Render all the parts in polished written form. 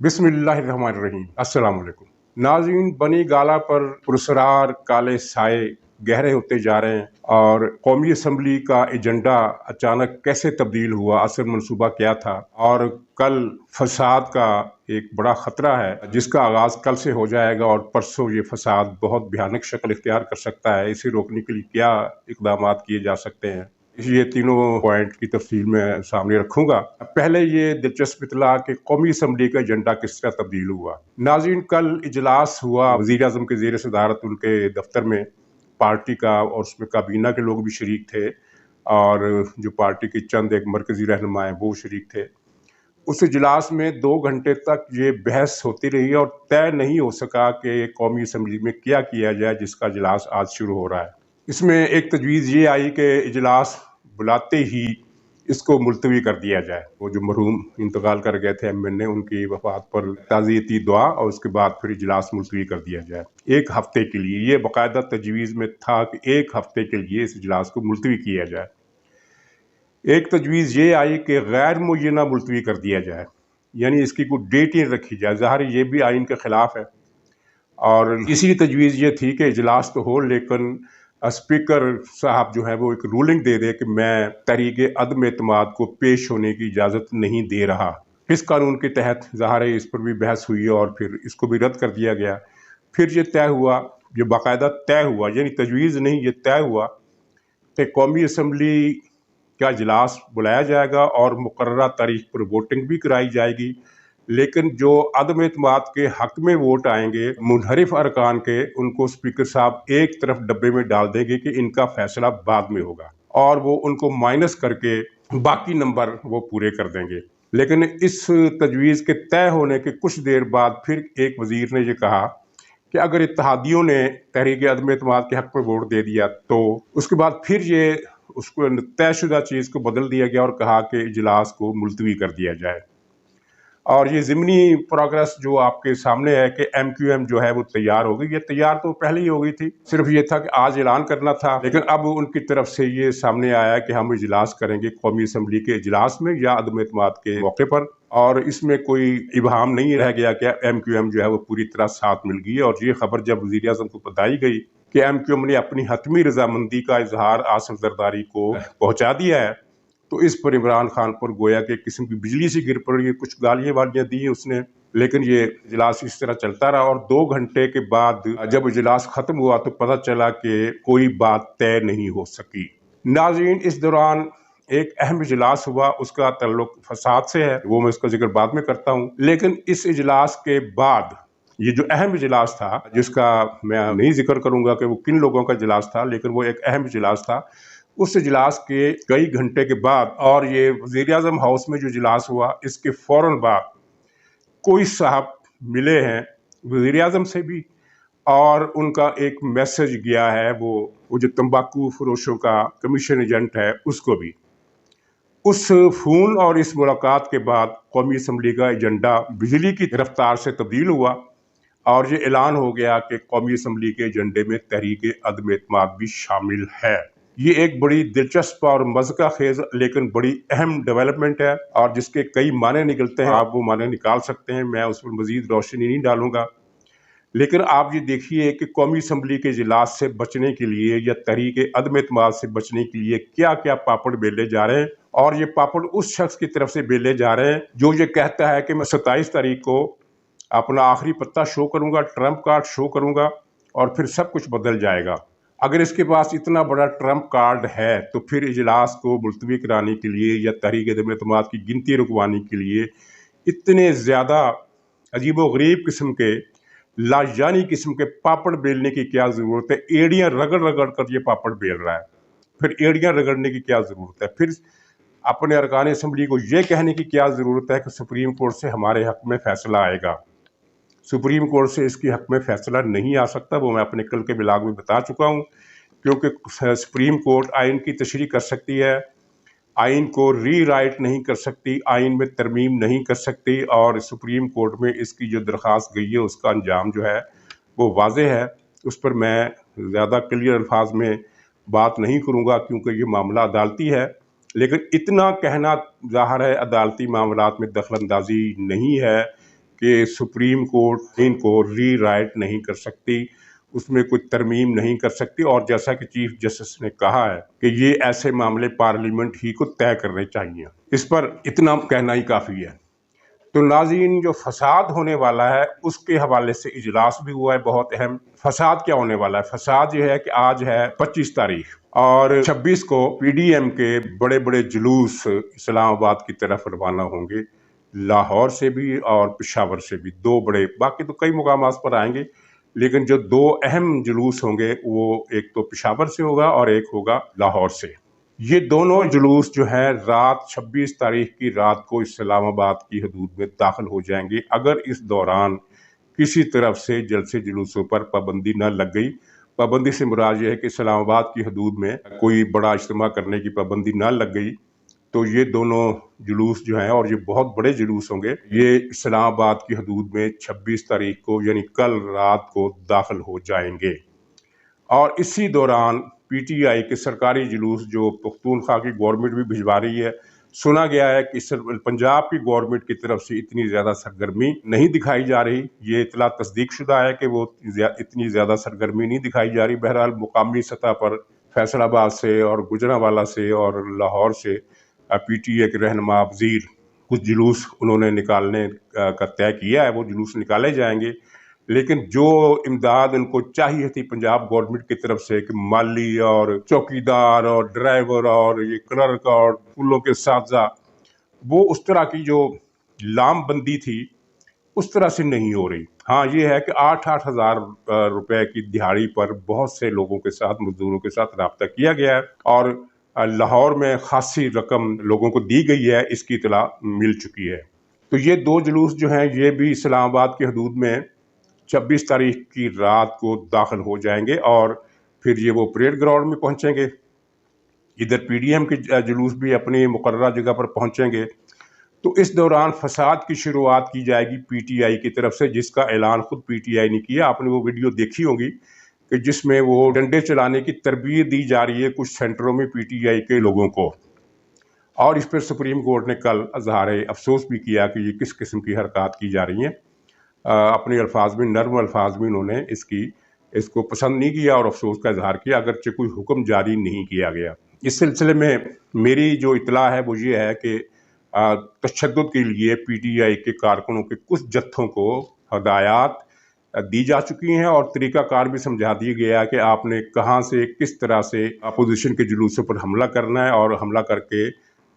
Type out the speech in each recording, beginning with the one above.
बिस्मिल्लाहिर्रहमानिर्रहीम। अस्सलाम वालेकुम नाज़रीन। बनी गाला पर पुरस्कार काले साए गहरे होते जा रहे हैं और कौमी असम्बली का एजेंडा अचानक कैसे तब्दील हुआ, असल मंसूबा क्या था, और कल फसाद का एक बड़ा ख़तरा है जिसका आगाज़ कल से हो जाएगा और परसों ये फसाद बहुत भयानक शक्ल इख्तियार कर सकता है। इसे रोकने के लिए क्या इक़दामात किए जा सकते हैं, ये तीनों पॉइंट की तफसील मैं सामने रखूंगा। पहले ये दिलचस्प इतला कि कौमी असम्बली का एजेंडा किस तरह तब्दील हुआ। नाज़रीन, कल इजलास हुआ वज़ीर आज़म के ज़ेर सदारत उनके दफ्तर में, पार्टी का, और उसमें काबीना के लोग भी शरीक थे और जो पार्टी के चंद एक मरकज़ी रहनुमा हैं वो शरीक थे। उस इजलास में 2 घंटे तक ये बहस होती रही और तय नहीं हो सका कि कौमी असम्बली में क्या किया जाए जिसका इजलास आज शुरू हो रहा है। इसमें एक तजवीज़ ये आई कि इजलास बुलाते ही इसको मुलतवी कर दिया जाए। वो जो मरहूम इंतकाल कर गए थे MNA, उनकी वफात पर ताज़ियती दुआ और उसके बाद फिर इजलास मुलतवी कर दिया जाए 1 हफ्ते के लिए। ये बाकायदा तजवीज़ में था कि 1 हफ्ते के लिए इस इजलास को मुलतवी किया जाए। एक तजवीज़ ये आई कि गैर मुय्यना मुलतवी कर दिया जाए, यानी इसकी कोई डेट ही रखी जाए। ज़ाहिर ये भी आइन के ख़िलाफ़ है। और इसी तजवीज़ ये थी कि इजलास तो हो, लेकिन स्पीकर साहब जो है वो एक रूलिंग दे दे कि मैं तहरीक अदम एतमाद को पेश होने की इजाज़त नहीं दे रहा। इस कानून के तहत ज़ाहिर है इस पर भी बहस हुई और फिर इसको भी रद्द कर दिया गया। फिर ये तय हुआ, ये बाकायदा तय हुआ, यानी तजवीज़ नहीं, ये तय हुआ कि कौमी असम्बली का इजलास बुलाया जाएगा और मुकर्ररा तारीख पर वोटिंग भी कराई जाएगी। लेकिन जो अदम एतमाद के हक में वोट आएंगे मुनहरिफ अरकान के, उनको स्पीकर साहब एक तरफ डब्बे में डाल देंगे कि इनका फैसला बाद में होगा, और वो उनको माइनस करके बाकी नंबर वो पूरे कर देंगे। लेकिन इस तजवीज़ के तय होने के कुछ देर बाद फिर एक वजीर ने ये कहा कि अगर इत्तेहादियों ने तहरीक अदम एतमाद के हक में वोट दे दिया तो उसके बाद फिर ये उसको तयशुदा चीज़ को बदल दिया गया और कहा कि इजलास को मुलतवी कर दिया जाए। और ये ज़िमनी प्रोग्रेस जो आपके सामने है कि MQM जो है वो तैयार हो गई। ये तैयार तो पहले ही हो गई थी, सिर्फ ये था कि आज ऐलान करना था। लेकिन अब उनकी तरफ से ये सामने आया कि हम इजलास करेंगे कौमी असम्बली के इजलास में या अदम एतमाद के मौके पर, और इसमें कोई इबहम नहीं रह गया कि MQM जो है वो पूरी तरह साथ मिल गई। और ये खबर जब वज़ीर आज़म को बताई गई कि MQM ने अपनी हतमी रजामंदी का इजहार आसिफ जरदारी को पहुँचा दिया है, तो इस पर इमरान खान पर गोया के किस्म की बिजली से गिर पड़ी। कुछ गालियाँ वालियाँ दी उसने, लेकिन ये इजलास इस तरह चलता रहा। और 2 घंटे के बाद जब इजलास ख़त्म हुआ तो पता चला कि कोई बात तय नहीं हो सकी। नाज़रीन, इस दौरान एक अहम इजलास हुआ, उसका ताल्लुक फसाद से है, वो मैं उसका जिक्र बाद में करता हूँ। लेकिन इस इजलास के बाद ये जो अहम इजलास था, जिसका मैं नहीं जिक्र करूँगा कि वो किन लोगों का इजलास था, लेकिन वो एक अहम इजलास था। उस इजलास के कई घंटे के बाद, और ये वज़ीर आज़म हाउस में जो इजलास हुआ इसके फ़ौरन बाद कोई साहब मिले हैं वज़ीर आज़म से भी, और उनका एक मैसेज गया है वो जो तंबाकू फरोशों का कमीशन एजेंट है उसको भी। उस फ़ोन और इस मुलाकात के बाद कौमी असम्बली का एजेंडा बिजली की रफ्तार से तब्दील हुआ और ये ऐलान हो गया कि कौमी असम्बली के एजेंडे में तहरीक अदम एतमाद भी शामिल है। ये एक बड़ी दिलचस्प और मज़का खेज लेकिन बड़ी अहम डेवलपमेंट है और जिसके कई माने निकलते हैं। आप वो माने निकाल सकते हैं, मैं उस पर मज़ीद रोशनी नहीं डालूंगा। लेकिन आप ये देखिए कि कौमी असम्बली के इजलास से बचने के लिए या तहरीक अदम एतमाद से बचने के लिए क्या क्या पापड़ बेले जा रहे हैं, और ये पापड़ उस शख्स की तरफ से बेले जा रहे हैं जो ये कहता है कि मैं 27 तारीख को अपना आखिरी पत्ता शो करूंगा, ट्रम्प कार्ड शो करूंगा और फिर सब कुछ बदल जाएगा। अगर इसके पास इतना बड़ा ट्रम्प कार्ड है तो फिर इजलास को मुलतवी कराने के लिए या तहरीक अदम एतमाद की गिनती रुकवाने के लिए इतने ज़्यादा अजीबोगरीब किस्म के, लाजानी किस्म के पापड़ बेलने की क्या ज़रूरत है। एड़ियाँ रगड़ रगड़ कर ये पापड़ बेल रहा है, फिर एड़ियाँ रगड़ने की क्या ज़रूरत है। फिर अपने अरकान असम्बली को ये कहने की क्या ज़रूरत है कि सुप्रीम कोर्ट से हमारे हक़ में फ़ैसला आएगा। सुप्रीम कोर्ट से इसकी हक़ में फ़ैसला नहीं आ सकता, वो मैं अपने कल के ब्लॉग में बता चुका हूँ। क्योंकि सुप्रीम कोर्ट आइन की तशरीह कर सकती है, आइन को री राइट नहीं कर सकती, आइन में तरमीम नहीं कर सकती, और सुप्रीम कोर्ट में इसकी जो दरख्वास्त गई है उसका अंजाम जो है वो वाज़ेह है। उस पर मैं ज़्यादा क्लियर अल्फाज में बात नहीं करूँगा क्योंकि ये मामला अदालती है। लेकिन इतना कहना ज़ाहिर है अदालती मामलात में दखल अंदाजी नहीं है کہ سپریم کورٹ ان کو ری رائٹ نہیں کر سکتی، اس میں کوئی ترمیم نہیں کر سکتی، اور جیسا کہ چیف جسٹس نے کہا ہے کہ یہ ایسے معاملے پارلیمنٹ ہی کو طے کرنے چاہیے۔ اس پر اتنا کہنا ہی کافی ہے۔ تو ناظرین، جو فساد ہونے والا ہے اس کے حوالے سے اجلاس بھی ہوا ہے بہت اہم۔ فساد کیا ہونے والا ہے؟ فساد یہ ہے کہ آج ہے 25 تاریخ اور 26 کو پی ڈی ایم کے بڑے بڑے جلوس اسلام آباد کی طرف روانہ ہوں گے، لاہور سے بھی اور پشاور سے بھی، دو بڑے، باقی تو کئی مقامات پر آئیں گے، لیکن جو دو اہم جلوس ہوں گے وہ ایک تو پشاور سے ہوگا اور ایک ہوگا لاہور سے۔ یہ دونوں جلوس جو ہیں رات 26 تاریخ کی رات کو اسلام آباد کی حدود میں داخل ہو جائیں گے، اگر اس دوران کسی طرف سے جلسے جلوسوں پر پابندی نہ لگ گئی۔ پابندی سے مراد یہ ہے کہ اسلام آباد کی حدود میں کوئی بڑا اجتماع کرنے کی پابندی نہ لگ گئی، تو یہ دونوں جلوس جو ہیں، اور یہ بہت بڑے جلوس ہوں گے، یہ اسلام آباد کی حدود میں 26 تاریخ کو یعنی کل رات کو داخل ہو جائیں گے۔ اور اسی دوران پی ٹی آئی کے سرکاری جلوس جو پختونخوا کی گورنمنٹ بھی بھجوا رہی ہے، سنا گیا ہے کہ پنجاب کی گورنمنٹ کی طرف سے اتنی زیادہ سرگرمی نہیں دکھائی جا رہی، یہ اطلاع تصدیق شدہ ہے کہ وہ اتنی زیادہ سرگرمی نہیں دکھائی جا رہی۔ بہرحال مقامی سطح پر فیصل آباد سے اور گوجرانوالہ سے اور لاہور سے پی ٹی اے کے رہنما وزیر کچھ جلوس انہوں نے نکالنے کا طے کیا ہے، وہ جلوس نکالے جائیں گے، لیکن جو امداد ان کو چاہیے تھی پنجاب گورنمنٹ کی طرف سے کہ مالی اور چوکیدار اور ڈرائیور اور یہ کلرک اور پھولوں کے اساتذہ، وہ اس طرح کی جو لام بندی تھی اس طرح سے نہیں ہو رہی۔ ہاں یہ ہے کہ 8,000 روپے کی دہاڑی پر بہت سے لوگوں کے ساتھ، مزدوروں کے ساتھ رابطہ کیا گیا ہے، اور لاہور میں خاصی رقم لوگوں کو دی گئی ہے، اس کی اطلاع مل چکی ہے۔ تو یہ دو جلوس جو ہیں یہ بھی اسلام آباد کی حدود میں 26 تاریخ کی رات کو داخل ہو جائیں گے، اور پھر یہ وہ پریڈ گراؤنڈ میں پہنچیں گے۔ ادھر پی ڈی ایم کے جلوس بھی اپنی مقررہ جگہ پر پہنچیں گے۔ تو اس دوران فساد کی شروعات کی جائے گی پی ٹی آئی کی طرف سے، جس کا اعلان خود پی ٹی آئی نے کیا۔ آپ نے وہ ویڈیو دیکھی ہوگی کہ جس میں وہ ڈنڈے چلانے کی تربیت دی جا رہی ہے کچھ سینٹروں میں پی ٹی آئی کے لوگوں کو، اور اس پر سپریم کورٹ نے کل اظہار افسوس بھی کیا کہ یہ کس قسم کی حرکات کی جا رہی ہیں۔ اپنے الفاظ میں، نرم الفاظ میں انہوں نے اس کو پسند نہیں کیا اور افسوس کا اظہار کیا، اگرچہ کوئی حکم جاری نہیں کیا گیا۔ اس سلسلے میں میری جو اطلاع ہے وہ یہ ہے کہ تشدد کے لیے پی ٹی آئی کے کارکنوں کے کچھ جتھوں کو ہدایات دی جا چکی ہیں، اور طریقہ کار بھی سمجھا دیا گیا کہ آپ نے کہاں سے کس طرح سے اپوزیشن کے جلوسوں پر حملہ کرنا ہے، اور حملہ کر کے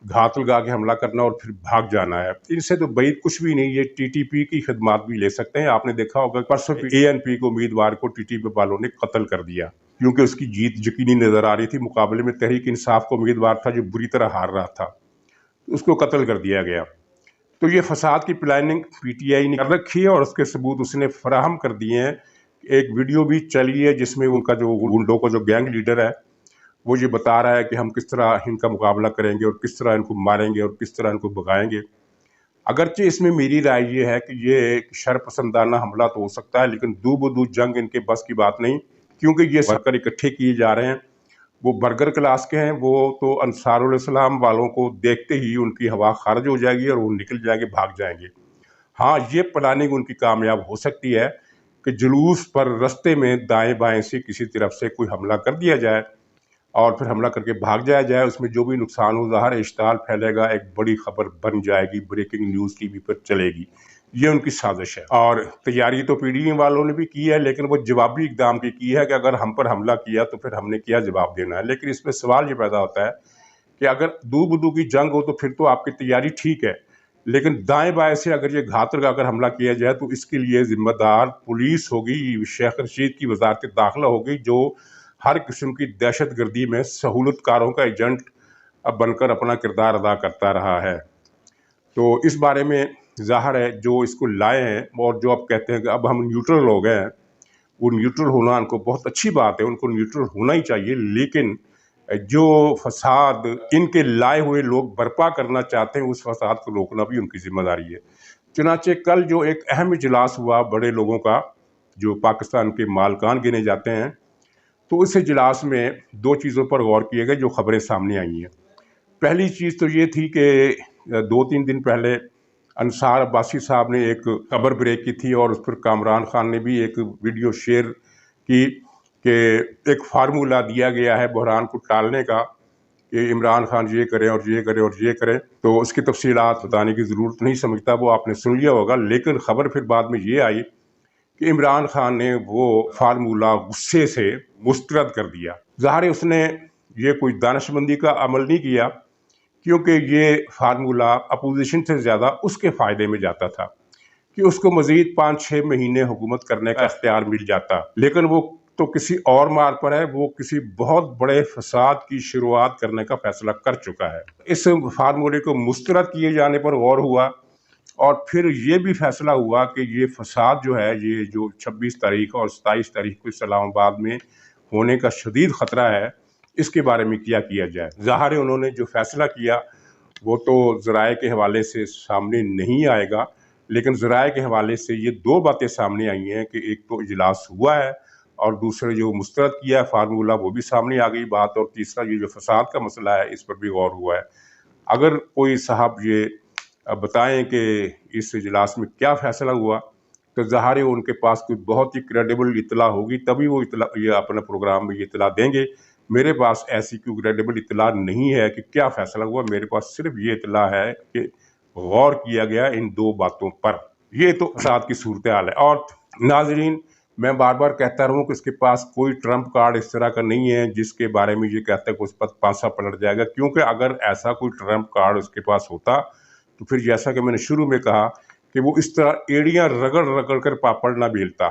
گھات لگا کے حملہ کرنا اور پھر بھاگ جانا ہے۔ ان سے تو بعید کچھ بھی نہیں، یہ ٹی ٹی پی کی خدمات بھی لے سکتے ہیں۔ آپ نے دیکھا ہوگا پرسوں اے این پی کو امیدوار کو ٹی ٹی پی والوں نے قتل کر دیا کیونکہ اس کی جیت یقینی نظر آ رہی تھی، مقابلے میں تحریک انصاف کو امیدوار تھا جو بری طرح ہار رہا تھا، اس کو قتل کر دیا گیا۔ تو یہ فساد کی پلاننگ پی ٹی آئی نے کر رکھی ہے، اور اس کے ثبوت اس نے فراہم کر دیے ہیں۔ ایک ویڈیو بھی چلی ہے جس میں ان کا جو گنڈوں کا جو گینگ لیڈر ہے وہ یہ بتا رہا ہے کہ ہم کس طرح ان کا مقابلہ کریں گے اور کس طرح ان کو ماریں گے اور کس طرح ان کو بھگائیں گے۔ اگرچہ اس میں میری رائے یہ ہے کہ یہ ایک شر پسندانہ حملہ تو ہو سکتا ہے، لیکن دو بدو جنگ ان کے بس کی بات نہیں، کیونکہ یہ ورکر اکٹھے کیے جا رہے ہیں، وہ برگر کلاس کے ہیں، وہ تو انصار الاسلام والوں کو دیکھتے ہی ان کی ہوا خارج ہو جائے گی اور وہ نکل جائیں گے، بھاگ جائیں گے۔ ہاں یہ پلاننگ ان کی کامیاب ہو سکتی ہے کہ جلوس پر رستے میں دائیں بائیں سے کسی طرف سے کوئی حملہ کر دیا جائے اور پھر حملہ کر کے بھاگ جایا جائے، اس میں جو بھی نقصان ہو ظاہر اشتعال پھیلے گا، ایک بڑی خبر بن جائے گی، بریکنگ نیوز ٹی وی پر چلے گی۔ یہ ان کی سازش ہے، اور تیاری تو پی ڈی ایم والوں نے بھی کی ہے، لیکن وہ جوابی اقدام کی ہے کہ اگر ہم پر حملہ کیا تو پھر ہم نے کیا جواب دینا ہے۔ لیکن اس میں سوال یہ پیدا ہوتا ہے کہ اگر دو بدو کی جنگ ہو تو پھر تو آپ کی تیاری ٹھیک ہے، لیکن دائیں بائیں سے اگر یہ گھات لگا کر حملہ کیا جائے تو اس کے لیے ذمہ دار پولیس ہوگی، شیخ رشید کی وزارت داخلہ ہوگی، جو ہر قسم کی دہشت گردی میں سہولت کاروں کا ایجنٹ بن کر اپنا کردار ادا کرتا رہا ہے۔ تو اس بارے میں ظاہر ہے جو اس کو لائے ہیں اور جو اب کہتے ہیں کہ اب ہم نیوٹرل ہو گئے ہیں، وہ نیوٹرل ہونا ان کو بہت اچھی بات ہے، ان کو نیوٹرل ہونا ہی چاہیے، لیکن جو فساد ان کے لائے ہوئے لوگ برپا کرنا چاہتے ہیں اس فساد کو روکنا بھی ان کی ذمہ داری ہے۔ چنانچہ کل جو ایک اہم اجلاس ہوا بڑے لوگوں کا جو پاکستان کے مالکان گنے جاتے ہیں، تو اس اجلاس میں دو چیزوں پر غور کیے گئے جو خبریں سامنے آئی ہیں۔ پہلی چیز تو یہ تھی کہ 2-3 دن پہلے अंसार अब्बासी साहब ने एक खबर ब्रेक की थी और उस पर कामरान खान ने भी एक वीडियो शेयर की कि एक फार्मूला दिया गया है बहरान को टालने का कि इमरान खान ये करें और ये करें और ये करें। तो उसकी तफसीलात बताने की ज़रूरत नहीं समझता, वो आपने सुन लिया होगा। लेकिन ख़बर फिर बाद में ये आई कि इमरान खान ने वो फार्मूला गुस्से से मुस्तरद कर दिया। ज़ाहिर है उसने ये कोई दानिशमंदी का अमल नहीं किया, क्योंकि ये फार्मूला अपोजिशन से ज़्यादा उसके फ़ायदे में जाता था कि उसको मज़ीद 5-6 महीने हुकूमत करने का इख्तियार मिल जाता। लेकिन वो तो किसी और मार्ग पर है, वो किसी बहुत बड़े फसाद की शुरुआत करने का फैसला कर चुका है। इस फार्मूले को मुस्तरद किए जाने पर गौर हुआ और फिर ये भी फैसला हुआ कि ये फसाद जो है, ये जो 26 तारीख और 27 तारीख को इस्लामाबाद में होने का शदीद ख़तरा है, इसके बारे में क्या किया जाए। ज़ाहिर है उन्होंने जो फैसला किया वो तो ज़राए के हवाले से सामने नहीं आएगा, लेकिन ज़राए के हवाले से ये 2 बातें सामने आई हैं कि एक तो इजलास हुआ है और दूसरे जो मुस्तरद किया है फार्मूला वो भी सामने आ गई बात, और तीसरा ये जो फसाद का मसला है इस पर भी गौर हुआ है। अगर कोई साहब ये बताएं कि इस इजलास में क्या फ़ैसला हुआ, तो ज़ाहिर है उनके पास कोई बहुत ही क्रेडिबल इतला होगी, तभी वो इतला ये अपने प्रोग्राम में ये इतला देंगे। मेरे पास ऐसी कोई क्रेडिबल इतला नहीं है कि क्या फ़ैसला हुआ, मेरे पास सिर्फ ये इतला है कि गौर किया गया इन 2 बातों पर। ये तो फसाद की सूरत हाल है। और नाज़रीन, मैं बार बार कहता रहूँ कि इसके पास कोई ट्रम्प कार्ड इस तरह का नहीं है जिसके बारे में ये कहता है कि उस पर पासा पलट जाएगा, क्योंकि अगर ऐसा कोई ट्रम्प कार्ड उसके पास होता तो फिर जैसा कि मैंने शुरू में कहा कि वो इस तरह एड़ियाँ रगड़ रगड़ कर पापड़ ना बेलता।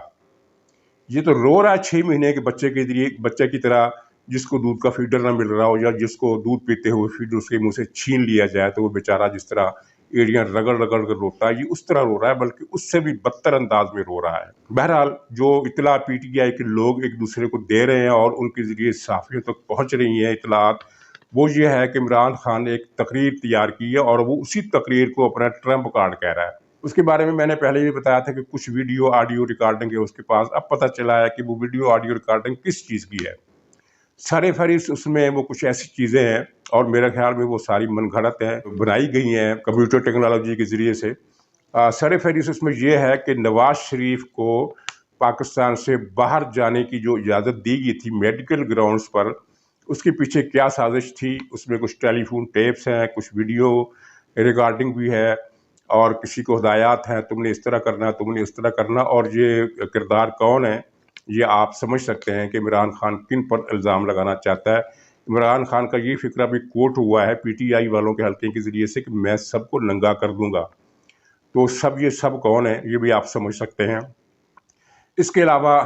ये तो रो रहा है 6 महीने के बच्चे की तरह, जिसको दूध का फीडर ना मिल रहा हो या जिसको दूध पीते हुए फीडर उसके मुंह से छीन लिया जाए, तो वो बेचारा जिस तरह एड़ियाँ रगड़ रगड़ कर रोता है, ये उस तरह रो रहा है, बल्कि उससे भी बदतर अंदाज में रो रहा है। बहरहाल जो इतला पीटीआई के लोग एक दूसरे को दे रहे हैं और उनके ज़रिए सहाफ़ियों तक पहुँच रही हैं इतलात, वो ये है कि इमरान खान ने एक तकरीर तैयार की है और वो उसी तकरीर को अपना ट्रम्प कार्ड कह रहा है। उसके बारे में मैंने पहले भी बताया था कि कुछ वीडियो ऑडियो रिकॉर्डिंग है उसके पास। अब पता चला है कि वो वीडियो ऑडियो रिकॉर्डिंग किस चीज़ की है। सारे फहरिस्त उसमें वो कुछ ऐसी चीज़ें हैं और मेरे ख्याल में वो सारी मनगढ़ंत हैं, बनाई गई हैं कंप्यूटर टेक्नोलॉजी के ज़रिए से। सर फहरिस्त उसमें ये है कि नवाज शरीफ को पाकिस्तान से बाहर जाने की जो इजाज़त दी गई थी मेडिकल ग्राउंड्स पर, उसके पीछे क्या साजिश थी, उसमें कुछ टेलीफोन टेप्स हैं, कुछ वीडियो रिकॉर्डिंग भी है और किसी को हिदायत हैं, तुमने इस तरह करना, तुमने इस तरह करना। और ये किरदार कौन है, ये आप समझ सकते हैं कि इमरान खान किन पर इल्ज़ाम लगाना चाहता है। इमरान खान का ये फिक्रा भी कोट हुआ है पीटीआई वालों के हल्के के ज़रिए से कि मैं सबको नंगा कर दूंगा। तो ये सब कौन है, ये भी आप समझ सकते हैं। इसके अलावा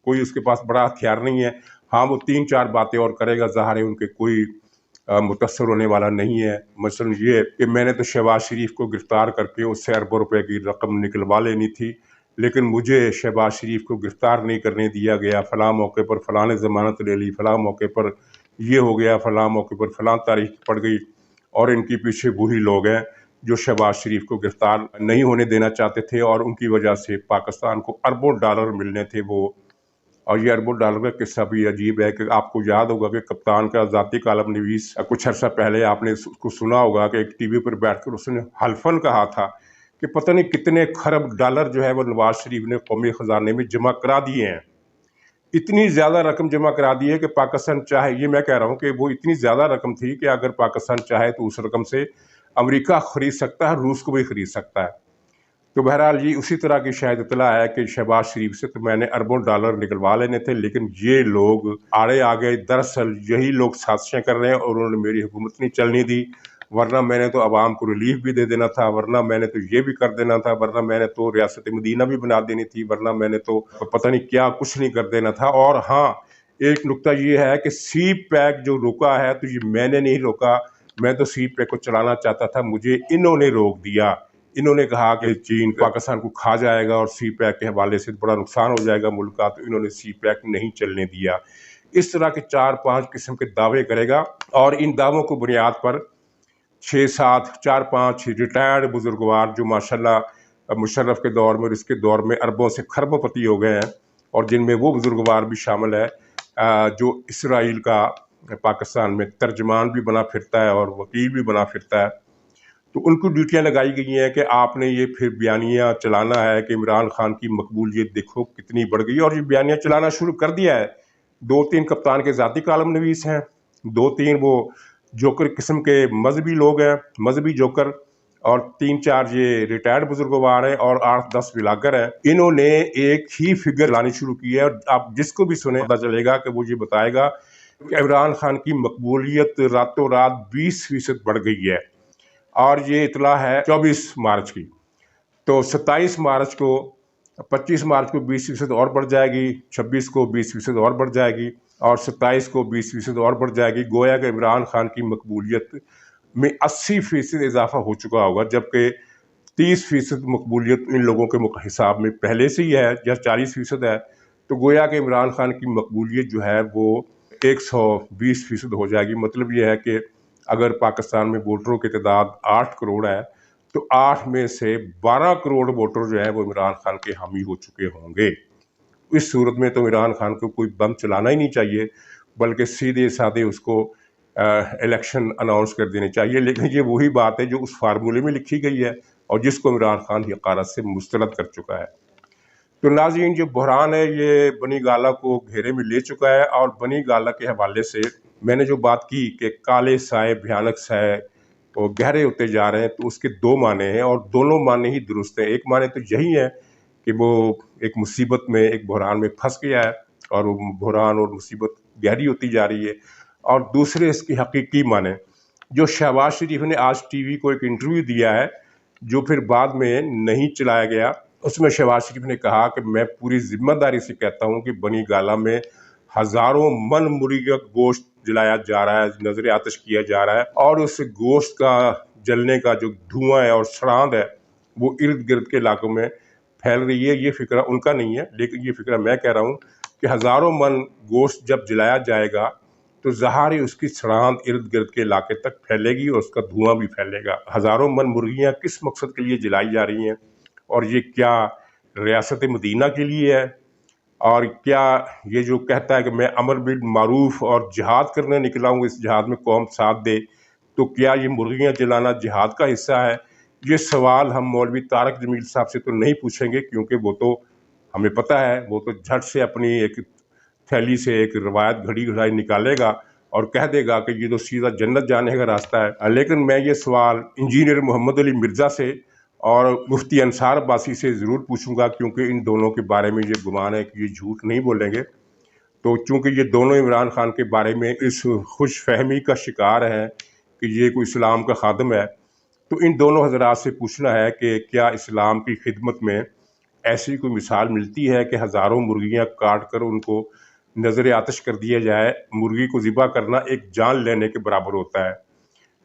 कोई उसके पास बड़ा हथियार नहीं है। हाँ, वो 3-4 बातें और करेगा, ज़ाहिर है उनके कोई मुतअस्सर होने वाला नहीं है। मसलन ये कि मैंने तो शहबाज शरीफ को गिरफ़्तार करके उससे अरबों रुपए की रकम निकलवा लेनी थी, लेकिन मुझे शहबाज शरीफ को गिरफ़्तार नहीं करने दिया गया। फ़लाँ मौके पर फ़लाँ ने ज़मानत ले ली, फ़लाँ मौके पर ये हो गया, फ़लाँ मौके पर फ़लाँ तारीख पड़ गई। और इनके पीछे वही लोग हैं जो शहबाज शरीफ को गिरफ़्तार नहीं होने देना चाहते थे और उनकी वजह से पाकिस्तान को अरबों डॉलर मिलने थे वो। और ये अरबों डॉलर का किस्सा भी अजीब है कि आपको याद होगा कि कप्तान का ज़ाती कालम नवीस कुछ अर्सा पहले आपने उसको सुना होगा कि एक टीवी पर बैठकर उसने हल्फन कहा था कि पता नहीं कितने खरब डॉलर जो है वो नवाज शरीफ ने कौमी ख़जाने में जमा करा दिए हैं। इतनी ज़्यादा रकम जमा करा दी है कि पाकिस्तान चाहे, ये मैं कह रहा हूँ कि वो इतनी ज़्यादा रकम थी कि अगर पाकिस्तान चाहे तो उस रकम से अमेरिका ख़रीद सकता है, रूस को भी ख़रीद सकता है। तो बहरहाल ये उसी तरह की शायद इतला है कि शहबाज शरीफ से तो मैंने अरबों डॉलर निकलवा लेने थे, लेकिन ये लोग आड़े आ गए। दरअसल यही लोग साजिशें कर रहे हैं और उन्होंने मेरी हुकूमत नहीं चलने दी, वरना मैंने तो आवाम को रिलीफ भी दे देना था, वरना मैंने तो ये भी कर देना था, वरना मैंने तो रियासत मदीना भी बना देनी थी, वरना मैंने तो पता नहीं क्या कुछ नहीं कर देना था। और हाँ, एक नुकता ये है कि सी पैक जो रोका है तो ये मैंने नहीं रोका, मैं तो सी पैक को चलाना चाहता था, मुझे इन्होंने रोक दिया। इन्होंने कहा कि चीन पाकिस्तान को खा जाएगा और सी पैक के हवाले से बड़ा नुकसान हो जाएगा मुल्क का, तो इन्होंने सी पैक नहीं चलने दिया। इस तरह के 4-5 किस्म के दावे करेगा और इन दावों को बुनियाद पर 6-7 4-5 रिटायर्ड बुजुर्गवार जो माशाल्लाह मुशर्रफ के दौर में और इसके दौर में अरबों से खरबोपति हो गए हैं, और जिनमें वो बुजुर्गवार भी शामिल है जो इसराइल का पाकिस्तान में तर्जमान भी बना फिरता है और वकील भी बना फिरता है। تو ان کو ڈیوٹیاں لگائی گئی ہیں کہ آپ نے یہ پھر بیانیہ چلانا ہے کہ عمران خان کی مقبولیت دیکھو کتنی بڑھ گئی، اور یہ بیانیہ چلانا شروع کر دیا ہے۔ 2-3 کپتان کے ذاتی کالم نویس ہیں، 2-3 وہ جوکر قسم کے مذہبی لوگ ہیں، مذہبی جوکر، اور 3-4 یہ ریٹائرڈ بزرگوار ہیں، اور 8-10 ولاگر ہیں۔ انہوں نے ایک ہی فگر لانی شروع کی ہے، اور آپ جس کو بھی سنیں پتہ چلے گا کہ وہ یہ بتائے گا کہ عمران خان کی مقبولیت راتوں رات 20% بڑھ گئی ہے، اور یہ اطلاع ہے 24 مارچ کی۔ تو 27 مارچ کو 25 مارچ کو 20% اور بڑھ جائے گی، 26 کو 20% اور بڑھ جائے گی، اور 27 کو 20% اور بڑھ جائے گی۔ گویا کہ عمران خان کی مقبولیت میں 80% اضافہ ہو چکا ہوگا، جبکہ 30% مقبولیت ان لوگوں کے حساب میں پہلے سے ہی ہے، یا 40% ہے۔ تو گویا کہ عمران خان کی مقبولیت جو ہے وہ 120% ہو جائے گی۔ مطلب یہ ہے کہ اگر پاکستان میں ووٹروں کی تعداد 8 کروڑ ہے تو 8 میں سے 12 کروڑ ووٹر جو ہے وہ عمران خان کے حامی ہو چکے ہوں گے۔ اس صورت میں تو عمران خان کو کوئی بم چلانا ہی نہیں چاہیے، بلکہ سیدھے سادے اس کو الیکشن اناؤنس کر دینے چاہیے۔ لیکن یہ وہی بات ہے جو اس فارمولے میں لکھی گئی ہے اور جس کو عمران خان حقارت سے مسترد کر چکا ہے۔ تو ناظرین، جو بحران ہے یہ بنی گالہ کو گھیرے میں لے چکا ہے، اور بنی گالہ کے حوالے سے میں نے جو بات کی کہ کالے سائے بھیانک سائے وہ گہرے ہوتے جا رہے ہیں، تو اس کے 2 معنی ہیں، اور دونوں معنی ہی درست ہیں۔ ایک معنی تو یہی ہے کہ وہ ایک مصیبت میں، ایک بحران میں پھنس گیا ہے، اور وہ بحران اور مصیبت گہری ہوتی جا رہی ہے، اور دوسرے اس کی حقیقی معنی جو شہباز شریف نے آج ٹی وی کو ایک انٹرویو دیا ہے جو پھر بعد میں نہیں چلایا گیا، اس میں شہباز شریف نے کہا کہ میں پوری ذمہ داری سے کہتا ہوں کہ بنی گالہ میں ہزاروں من مرغی کا گوشت جلایا جا رہا ہے، نظر آتش کیا جا رہا ہے، اور اس گوشت کا جلنے کا جو دھواں ہے اور سڑاند ہے وہ ارد گرد کے علاقوں میں پھیل رہی ہے۔ یہ فکرہ ان کا نہیں ہے، لیکن یہ فکرہ میں کہہ رہا ہوں کہ ہزاروں من گوشت جب جلایا جائے گا تو ظاہر اس کی سڑاند ارد گرد کے علاقے تک پھیلے گی، اور اس کا دھواں بھی پھیلے گا۔ ہزاروں من مرغیاں کس مقصد کے لیے جلائی جا رہی ہیں، اور یہ کیا ریاست مدینہ کے لیے ہے، اور کیا یہ جو کہتا ہے کہ میں امر بالمعروف اور جہاد کرنے نکلا ہوں، اس جہاد میں قوم ساتھ دے، تو کیا یہ مرغیاں جلانا جہاد کا حصہ ہے؟ یہ سوال ہم مولوی طارق جمیل صاحب سے تو نہیں پوچھیں گے، کیونکہ وہ تو ہمیں پتہ ہے وہ تو جھٹ سے اپنی ایک تھیلی سے ایک روایت گھڑی گھڑائی نکالے گا اور کہہ دے گا کہ یہ تو سیدھا جنت جانے کا راستہ ہے۔ لیکن میں یہ سوال انجینئر محمد علی مرزا سے اور مفتی انصار عباسی سے ضرور پوچھوں گا، کیونکہ ان دونوں کے بارے میں یہ گمان ہے کہ یہ جھوٹ نہیں بولیں گے۔ تو چونکہ یہ دونوں عمران خان کے بارے میں اس خوش فہمی کا شکار ہیں کہ یہ کوئی اسلام کا خادم ہے، تو ان دونوں حضرات سے پوچھنا ہے کہ کیا اسلام کی خدمت میں ایسی کوئی مثال ملتی ہے کہ ہزاروں مرغیاں کاٹ کر ان کو نظر آتش کر دیا جائے؟ مرغی کو ذبح کرنا ایک جان لینے کے برابر ہوتا ہے،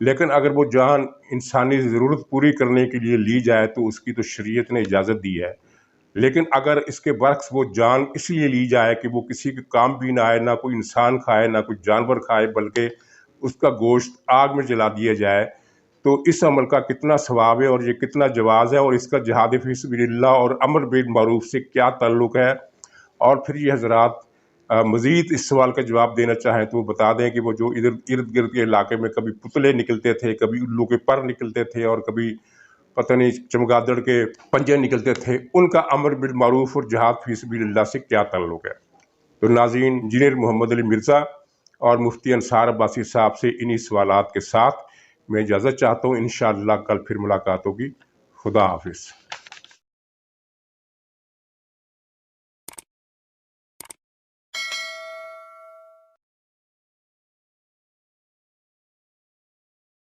لیکن اگر وہ جان انسانی ضرورت پوری کرنے کے لیے لی جائے تو اس کی تو شریعت نے اجازت دی ہے۔ لیکن اگر اس کے برعکس وہ جان اس لیے لی جائے کہ وہ کسی کے کام بھی نہ آئے، نہ کوئی انسان کھائے نہ کوئی جانور کھائے، بلکہ اس کا گوشت آگ میں جلا دیا جائے، تو اس عمل کا کتنا ثواب ہے اور یہ کتنا جواز ہے، اور اس کا جہاد فی سبیل اللہ اور امر بالمعروف سے کیا تعلق ہے؟ اور پھر یہ حضرات مزید اس سوال کا جواب دینا چاہیں تو وہ بتا دیں کہ وہ جو ارد گرد کے علاقے میں کبھی پتلے نکلتے تھے، کبھی الو کے پر نکلتے تھے، اور کبھی پتہ نہیں چمگادڑ کے پنجے نکلتے تھے، ان کا امر بالمعروف اور جہاد فی سبیل اللہ سے کیا تعلق ہے؟ تو ناظرین، انجینئر محمد علی مرزا اور مفتی انصار عباسی صاحب سے انہی سوالات کے ساتھ میں اجازت چاہتا ہوں۔ انشاءاللہ کل پھر ملاقات ہوگی۔ خدا حافظ۔